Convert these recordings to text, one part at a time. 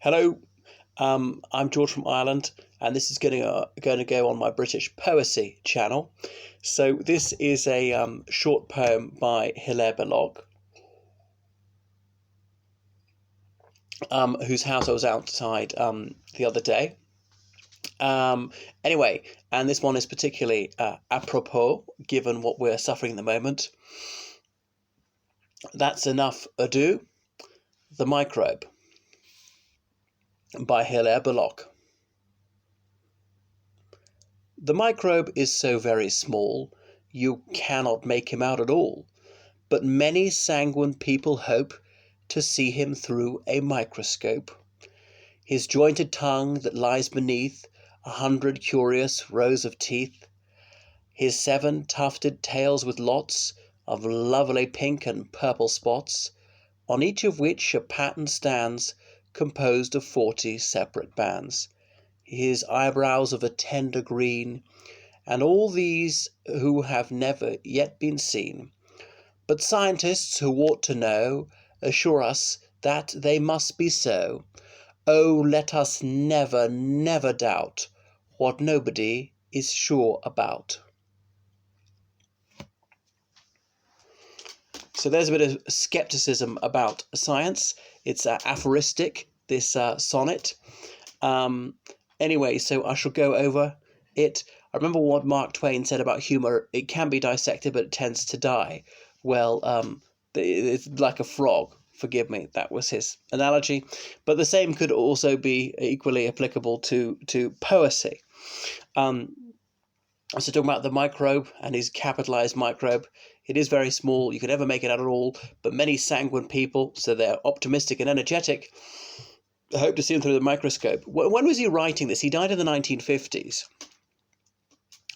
Hello, I'm George from Ireland, and this is going to go on my British poesy channel. So this is a short poem by Hillaire Belloc, whose house I was outside the other day. Anyway, and this one is particularly apropos, given what we're suffering at the moment. That's enough ado. The Microbe by Hillaire Belloc. The microbe is so very small, you cannot make him out at all, but many sanguine people hope to see him through a microscope. His jointed tongue that lies beneath 100 curious rows of teeth, his 7 tufted tails with lots of lovely pink and purple spots, on each of which a pattern stands composed of 40 separate bands, his eyebrows of a tender green, and all these who have never yet been seen. But scientists who ought to know assure us that they must be so. Oh, let us never, never doubt what nobody is sure about. So there's a bit of skepticism about science. It's aphoristic, this sonnet. Anyway, so I shall go over it. I remember what Mark Twain said about humour. It can be dissected, but it tends to die. Well, it's like a frog. Forgive me, that was his analogy. But the same could also be equally applicable to poesy. So talking about the microbe and his capitalized microbe, it is very small. You can never make it out at all. But many sanguine people, so they're optimistic and energetic, hope to see him through the microscope. When was he writing this? He died in the 1950s.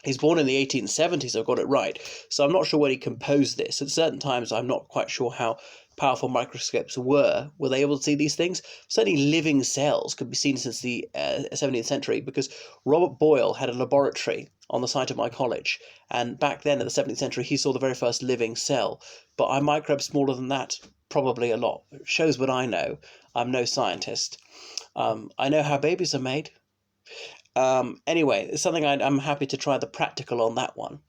He's born in the 1870s, I've got it right. So I'm not sure when he composed this. At certain times, I'm not quite sure how powerful microscopes were. Were they able to see these things? Certainly living cells could be seen since the 17th century, because Robert Boyle had a laboratory on the site of my college. And back then, in the 17th century, he saw the very first living cell. But are microbes smaller than that? Probably a lot. It shows what I know. I'm no scientist. I know how babies are made. Anyway, it's something I'm happy to try the practical on that one.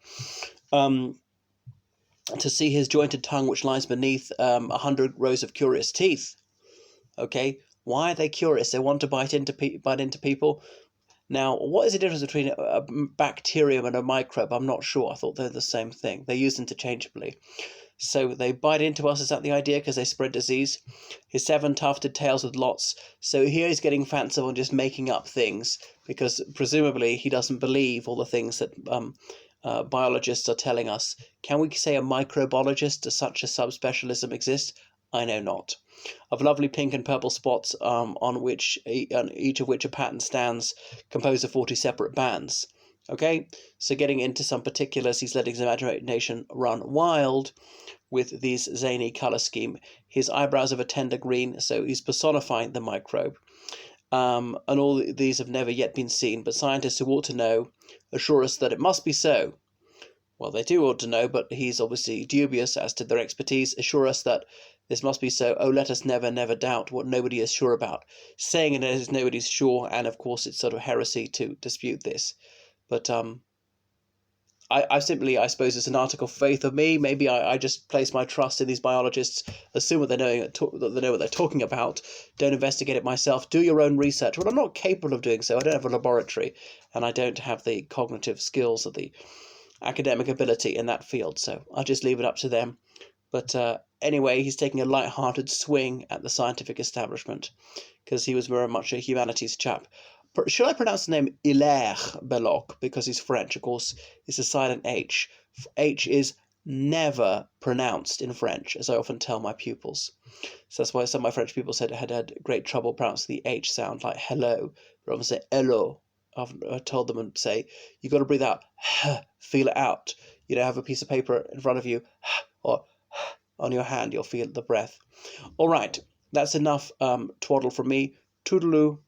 To see his jointed tongue which lies beneath 100 rows of curious teeth. Okay, why are they curious? They want to bite into people. Now, what is the difference between a bacterium and a microbe? I'm not sure. I thought they're the same thing. They're used interchangeably. So they bite into us, is that the idea? Because they spread disease. His 7 tufted tails with lots. So here he's getting fanciful and just making up things, because presumably he doesn't believe all the things that biologists are telling us. Can we say a microbiologist? Does such a subspecialism exist? I know not. Of lovely pink and purple spots, on each of which a pattern stands, composed of 40 separate bands. Okay, so getting into some particulars, he's letting his imagination run wild with these zany colour scheme. His eyebrows of a tender green, so he's personifying the microbe. And all these have never yet been seen, but scientists who ought to know assure us that it must be so. Well, they do ought to know, but he's obviously dubious as to their expertise. Assure us that this must be so. Oh, let us never, never doubt what nobody is sure about. Saying it as nobody's sure, and of course it's sort of heresy to dispute this. But I simply, I suppose it's an article of faith of me. Maybe I just place my trust in these biologists, assume that they know what they're talking about, don't investigate it myself, do your own research. Well, I'm not capable of doing so. I don't have a laboratory, and I don't have the cognitive skills or the academic ability in that field, so I'll just leave it up to them. But anyway, he's taking a light-hearted swing at the scientific establishment, because he was very much a humanities chap. Should I pronounce the name Hillaire Belloc? Because he's French, of course. It's a silent H. H is never pronounced in French, as I often tell my pupils. So that's why some of my French people said had great trouble pronouncing the H sound, like hello. They often say hello. I've told them and say, you've got to breathe out, feel it out. You know, have a piece of paper in front of you, or on your hand, you'll feel the breath. All right, that's enough twaddle from me. Toodaloo.